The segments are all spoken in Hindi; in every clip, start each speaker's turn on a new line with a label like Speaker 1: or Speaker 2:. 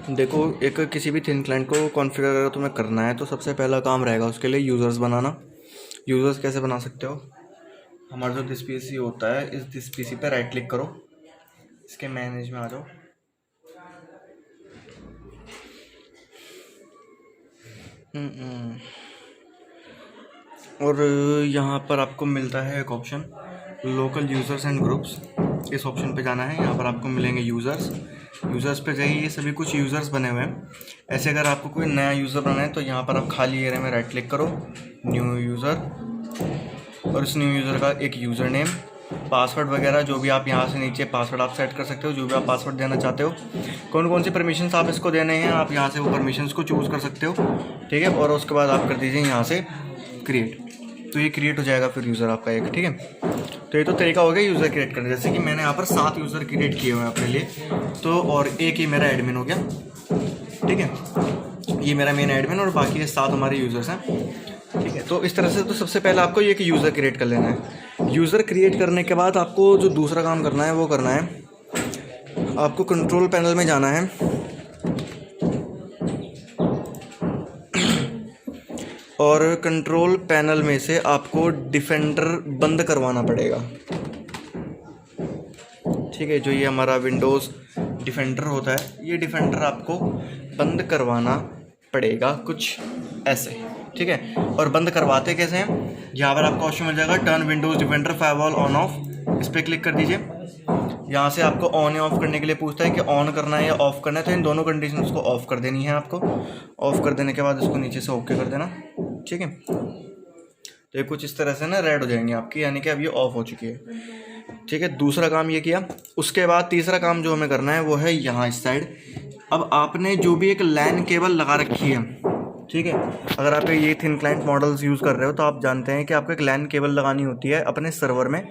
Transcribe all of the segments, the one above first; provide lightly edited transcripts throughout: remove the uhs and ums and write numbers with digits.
Speaker 1: देखो, एक किसी भी थिन क्लाइंट को कॉन्फ़िगर अगर तुम्हें करना है तो सबसे पहला काम रहेगा उसके लिए यूज़र्स बनाना। यूज़र्स कैसे बना सकते हो? हमारा जो दिस पीसी होता है, इस दिस पीसी पे राइट क्लिक करो, इसके मैनेज में आ जाओ। और यहाँ पर आपको मिलता है एक option, local users and groups. इस ऑप्शन पे जाना है। यहाँ पर आपको मिलेंगे यूज़र्स पे जाइए। ये सभी कुछ यूज़र्स बने हुए हैं। ऐसे अगर आपको कोई नया यूज़र बनाना है तो यहाँ पर आप खाली एरिया में राइट क्लिक करो, न्यू यूज़र, और इस न्यू यूज़र का एक यूज़र नेम, पासवर्ड वगैरह जो भी आप यहाँ से नीचे पासवर्ड आप सेट कर सकते हो, जो भी आप पासवर्ड देना चाहते हो। कौन कौन सी परमिशंस आप इसको देने हैं, आप यहाँ से वो परमिशंस को चूज़ कर सकते हो, ठीक है। और उसके बाद आप कर दीजिए यहाँ से क्रिएट, तो ये क्रिएट हो जाएगा फिर यूज़र आपका एक, ठीक है। तो ये तो तरीका हो गया यूज़र क्रिएट करने। जैसे कि मैंने यहाँ पर 7 यूज़र क्रिएट किए हुए हैं अपने लिए, तो और एक ही मेरा एडमिन हो गया, ठीक है। ये मेरा मेन एडमिन और बाकी ये 7 हमारे यूज़र्स हैं, ठीक है। तो इस तरह से तो सबसे पहले आपको ये कि यूज़र क्रिएट कर लेना है। यूज़र क्रिएट करने के बाद आपको जो दूसरा काम करना है वो करना है, आपको कंट्रोल पैनल में जाना है और कंट्रोल पैनल में से आपको डिफेंडर बंद करवाना पड़ेगा, ठीक है। जो ये हमारा विंडोज़ डिफेंडर होता है, ये डिफेंडर आपको बंद करवाना पड़ेगा कुछ ऐसे, ठीक है। और बंद करवाते कैसे हैं, यहाँ पर आपको ऑप्शन मिल जाएगा turn Windows defender firewall on off, इस पर क्लिक कर दीजिए। यहाँ से आपको ऑन या ऑफ़ करने के लिए पूछता है कि ऑन करना है या ऑफ़ करना है, तो इन दोनों कंडीशंस को ऑफ़ कर देनी है आपको। ऑफ़ कर देने के बाद इसको नीचे से ओके कर देना, ठीक है। तो ये कुछ इस तरह से ना रेड हो जाएंगे आपकी, यानी कि अब ये ऑफ़ हो चुकी है, ठीक है। दूसरा काम ये किया। उसके बाद तीसरा काम जो हमें करना है वो है यहाँ इस साइड। अब आपने जो भी एक लैन केबल लगा रखी है, ठीक है, अगर आप ये थिन क्लाइंट मॉडल्स यूज़ कर रहे हो तो आप जानते हैं कि आपको एक लैन केबल लगानी होती है अपने सर्वर में,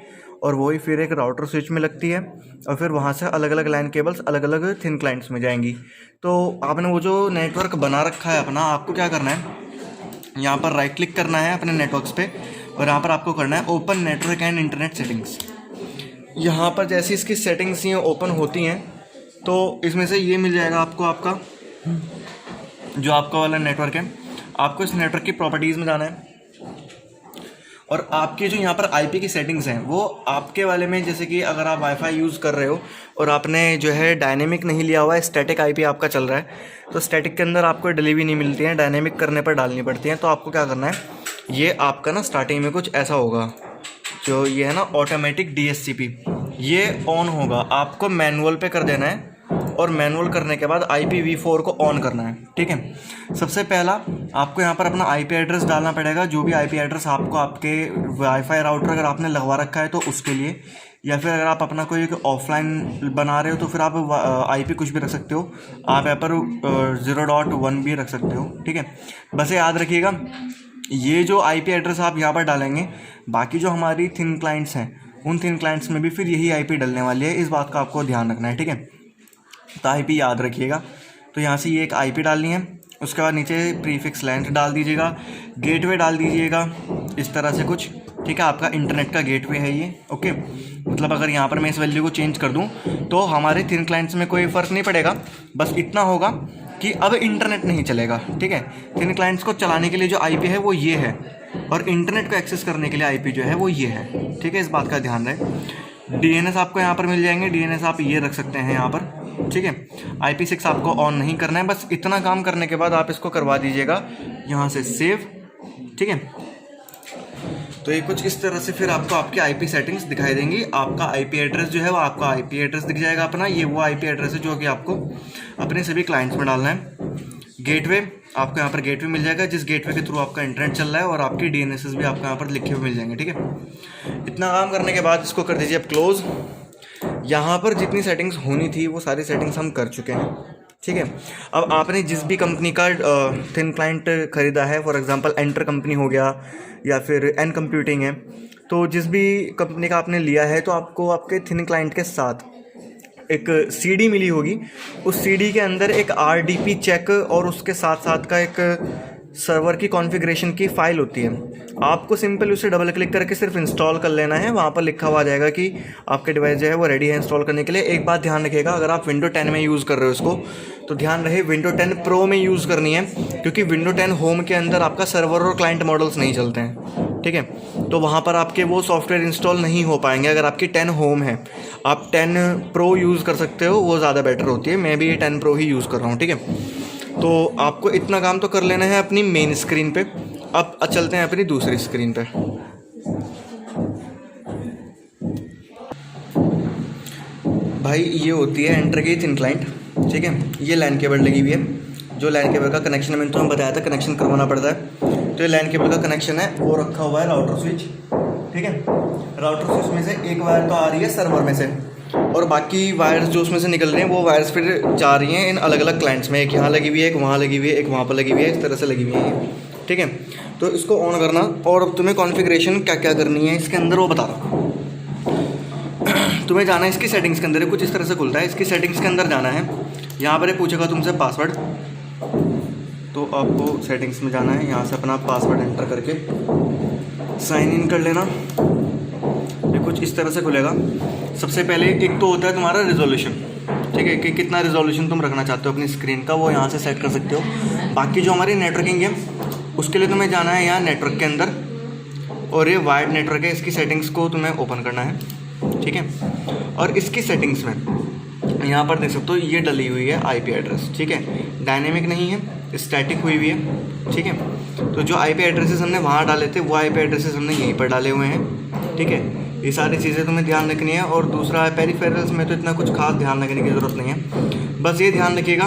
Speaker 1: और वही फिर एक राउटर स्विच में लगती है, और फिर वहाँ से अलग अलग लैन केबल्स अलग अलग थिन क्लाइंट्स में जाएंगी। तो आपने वो जो नेटवर्क बना रखा है अपना, आपको क्या करना है, यहाँ पर राइट क्लिक करना है अपने नेटवर्क्स पे, और यहाँ पर आपको करना है open network and internet settings. यहाँ पर जैसी इसकी सेटिंग्स ये ओपन होती हैं तो इसमें से ये मिल जाएगा आपको, आपका जो आपका वाला नेटवर्क है, आपको इस नेटवर्क की प्रॉपर्टीज़ में जाना है, और आपकी जो यहाँ पर आईपी की सेटिंग्स हैं वो आपके वाले में, जैसे कि अगर आप वाईफाई यूज़ कर रहे हो और आपने जो है डायनेमिक नहीं लिया हुआ है, स्टैटिक आईपी आपका चल रहा है, तो स्टैटिक के अंदर आपको डिलीवरी नहीं मिलती है, डायनेमिक करने पर डालनी पड़ती हैं। तो आपको क्या करना है, ये आपका ना स्टार्टिंग में कुछ ऐसा होगा, जो ये है ना ऑटोमेटिक DHCP, ये ऑन होगा, आपको मैनुअल पे कर देना है, और मैनुअल करने के बाद IPv4 को ऑन करना है, ठीक है। सबसे पहला आपको यहाँ पर अपना IP एड्रेस डालना पड़ेगा, जो भी IP एड्रेस आपको आपके वाईफाई राउटर अगर आपने लगवा रखा है तो उसके लिए, या फिर अगर आप अपना कोई ऑफलाइन बना रहे हो तो फिर आप IP कुछ भी रख सकते हो, आप यहाँ पर 0.1 भी रख सकते हो, ठीक है। बस याद रखिएगा, ये जो IP एड्रेस आप यहाँ पर डालेंगे, बाकी जो हमारी थिन क्लाइंट्स हैं उन थिन क्लाइंट्स में भी फिर यही IP डलने वाली है, इस बात का आपको ध्यान रखना है, ठीक है। तो IP याद रखिएगा। तो यहाँ से ये एक IP डालनी है, उसके बाद नीचे प्रीफिक्स लेंथ डाल दीजिएगा, गेटवे डाल दीजिएगा इस तरह से कुछ, ठीक है। आपका इंटरनेट का गेटवे है ये, ओके। मतलब अगर यहाँ पर मैं इस वैल्यू को चेंज कर दूँ तो हमारे थिन क्लाइंट्स में कोई फ़र्क नहीं पड़ेगा, बस इतना होगा कि अब इंटरनेट नहीं चलेगा, ठीक है। थिन क्लाइंट्स को चलाने के लिए जो IP है वो ये है, और इंटरनेट को एक्सेस करने के लिए IP जो है वो ये है, ठीक है। इस बात का ध्यान रहे। DNS आपको यहाँ पर मिल जाएंगे, DNS आप ये रख सकते हैं यहाँ पर, ठीक है। IP6 आपको ऑन नहीं करना है। बस इतना काम करने के बाद आप इसको करवा दीजिएगा यहाँ से सेव, ठीक है। तो ये कुछ इस तरह से फिर आपको आपकी IP सेटिंग्स दिखाई देंगी। आपका IP एड्रेस जो है वो आपका IP एड्रेस दिख जाएगा अपना, ये वो IP एड्रेस है जो कि आपको अपने सभी क्लाइंट्स में डालना है। गेटवे आपको यहाँ पर गेटवे मिल जाएगा, जिस गेटवे के थ्रू आपका इंटरनेट चल रहा है, और आपकी DNS भी आपको यहाँ पर लिखे हुए मिल जाएंगे, ठीक है। इतना काम करने के बाद इसको कर दीजिए अब क्लोज़। यहाँ पर जितनी सेटिंग्स होनी थी वो सारी सेटिंग्स हम कर चुके हैं, ठीक है। अब आपने जिस भी कंपनी का थिन क्लाइंट ख़रीदा है, फॉर एग्जांपल एंटर कंपनी हो गया या फिर एन कंप्यूटिंग है, तो जिस भी कंपनी का आपने लिया है तो आपको आपके थिन क्लाइंट के साथ एक CD मिली होगी। उस CD के अंदर एक RDP चेक और उसके साथ साथ का एक सर्वर की कॉन्फ़िगरेशन की फ़ाइल होती है, आपको सिंपल उसे डबल क्लिक करके सिर्फ इंस्टॉल कर लेना है। वहाँ पर लिखा हुआ आ जाएगा कि आपके डिवाइस जो है वो रेडी है इंस्टॉल करने के लिए। एक बात ध्यान रखिएगा, अगर आप विंडो 10 में यूज़ कर रहे हो इसको, तो ध्यान रहे विंडो 10 प्रो में यूज़ करनी है, क्योंकि विंडो 10 होम के अंदर आपका सर्वर और क्लाइंट मॉडल्स नहीं चलते हैं, ठीक है। तो वहाँ पर आपके वो सॉफ्टवेयर इंस्टॉल नहीं हो पाएंगे। अगर आपकी 10 होम है, आप 10 प्रो यूज़ कर सकते हो, वो ज़्यादा बेटर होती है। मैं भी ये 10 प्रो ही यूज़ कर रहा हूँ, ठीक है। तो आपको इतना काम तो कर लेना है अपनी मेन स्क्रीन पे। अब चलते हैं अपनी दूसरी स्क्रीन पे। भाई ये होती है एंटर की थिन क्लाइंट, ठीक है। ये लैन केबल लगी हुई है, जो लैन केबल का कनेक्शन मैंने तुम्हें बताया था कनेक्शन करवाना पड़ता है। तो ये लैन केबल का कनेक्शन है, वो रखा हुआ है राउटर स्विच, ठीक है। राउटर स्विच में से एक वायर तो आ रही है सर्वर में से, और बाकी वायर्स जो उसमें से निकल रहे हैं वो वायर्स फिर जा रही हैं इन अलग अलग क्लाइंट्स में। एक यहाँ लगी हुई है, एक वहाँ लगी हुई है, एक वहाँ पर लगी हुई है, इस तरह से लगी हुई है ये, ठीक है। तो इसको ऑन करना, और अब तुम्हें कॉन्फ़िगरेशन क्या क्या करनी है इसके अंदर वो बता रहा हूँ। तुम्हें जाना है इसकी सेटिंग्स के अंदर, कुछ इस तरह से खुलता है। इसकी सेटिंग्स के अंदर जाना है, यहाँ पर पूछेगा तुमसे पासवर्ड, तो आपको सेटिंग्स में जाना है, यहाँ से अपना पासवर्ड एंटर करके साइन इन कर लेना। ये कुछ इस तरह से खुलेगा। सबसे पहले एक तो होता है तुम्हारा रिजोल्यूशन, ठीक है, कि कितना रिजोल्यूशन तुम रखना चाहते हो अपनी स्क्रीन का, वो यहाँ से सेट कर सकते हो। बाकी जो हमारी नेटवर्किंग है उसके लिए तुम्हें जाना है यहाँ नेटवर्क के अंदर, और ये वायर्ड नेटवर्क है, इसकी सेटिंग्स को तुम्हें ओपन करना है, ठीक है। और इसकी सेटिंग्स में यहाँ पर देख सकते हो ये डली हुई है आईपी एड्रेस, ठीक है। डायनेमिक नहीं है, स्टैटिक हुई हुई है, ठीक है। तो जो आईपी एड्रेसेस हमने वहाँ डाले थे वो आईपी एड्रेसेस हमने यहीं पर डाले हुए हैं, ठीक है। ये सारी चीज़ें तुम्हें ध्यान रखनी है। और दूसरा है पेरिफेरल्स में तो इतना कुछ खास ध्यान रखने की ज़रूरत नहीं है, बस ये ध्यान रखिएगा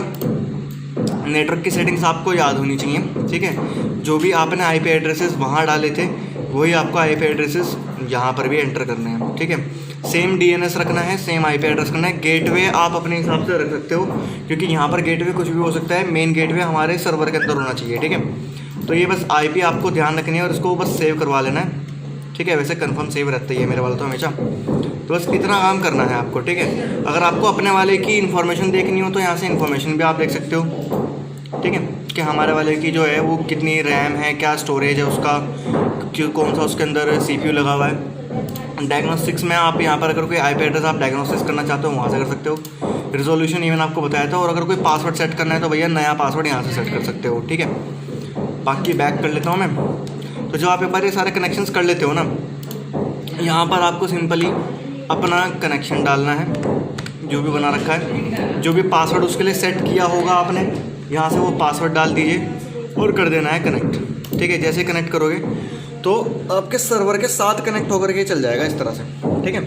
Speaker 1: नेटवर्क की सेटिंग्स आपको याद होनी चाहिए, ठीक है। जो भी आपने आईपी एड्रेसेस वहाँ डाले थे वही आपको आईपी एड्रेसेस यहाँ पर भी एंटर करने हैं, ठीक है। सेम डीएनएस रखना है, सेम आईपी एड्रेस करना है। गेटवे आप अपने हिसाब से रख सकते हो, क्योंकि यहाँ पर गेटवे कुछ भी हो सकता है, मेन गेटवे हमारे सर्वर के अंदर होना चाहिए, ठीक है। तो ये बस आईपी आपको ध्यान रखनी है और इसको बस सेव करवा लेना है, ठीक है। वैसे कंफर्म सेव रहता ही है मेरे वाला तो हमेशा। तो बस इतना काम करना है आपको, ठीक है। अगर आपको अपने वाले की इन्फॉर्मेशन देखनी हो तो यहाँ से इन्फॉर्मेशन भी आप देख सकते हो, ठीक है, कि हमारे वाले की जो है वो कितनी रैम है, क्या स्टोरेज है उसका, कौन सा उसके अंदर सीपीयू लगा हुआ है। डायग्नोस्टिक्स में आप यहाँ पर अगर कोई आईपी एड्रेस आप डायग्नोस्टिक्स करना चाहते हो वहाँ से कर सकते हो। रिजोल्यूशन इवन आपको बताया था। और अगर कोई पासवर्ड सेट करना है तो भैया नया पासवर्ड यहाँ से सेट कर सकते हो, ठीक है। बाकी बैक कर लेता हूँ मैं। तो जब आप एक बार ये सारे कनेक्शंस कर लेते हो ना, यहाँ पर आपको सिंपली अपना कनेक्शन डालना है जो भी बना रखा है, जो भी पासवर्ड उसके लिए सेट किया होगा आपने, यहाँ से वो पासवर्ड डाल दीजिए और कर देना है कनेक्ट, ठीक है। जैसे कनेक्ट करोगे तो आपके सर्वर के साथ कनेक्ट होकर के चल जाएगा इस तरह से, ठीक है।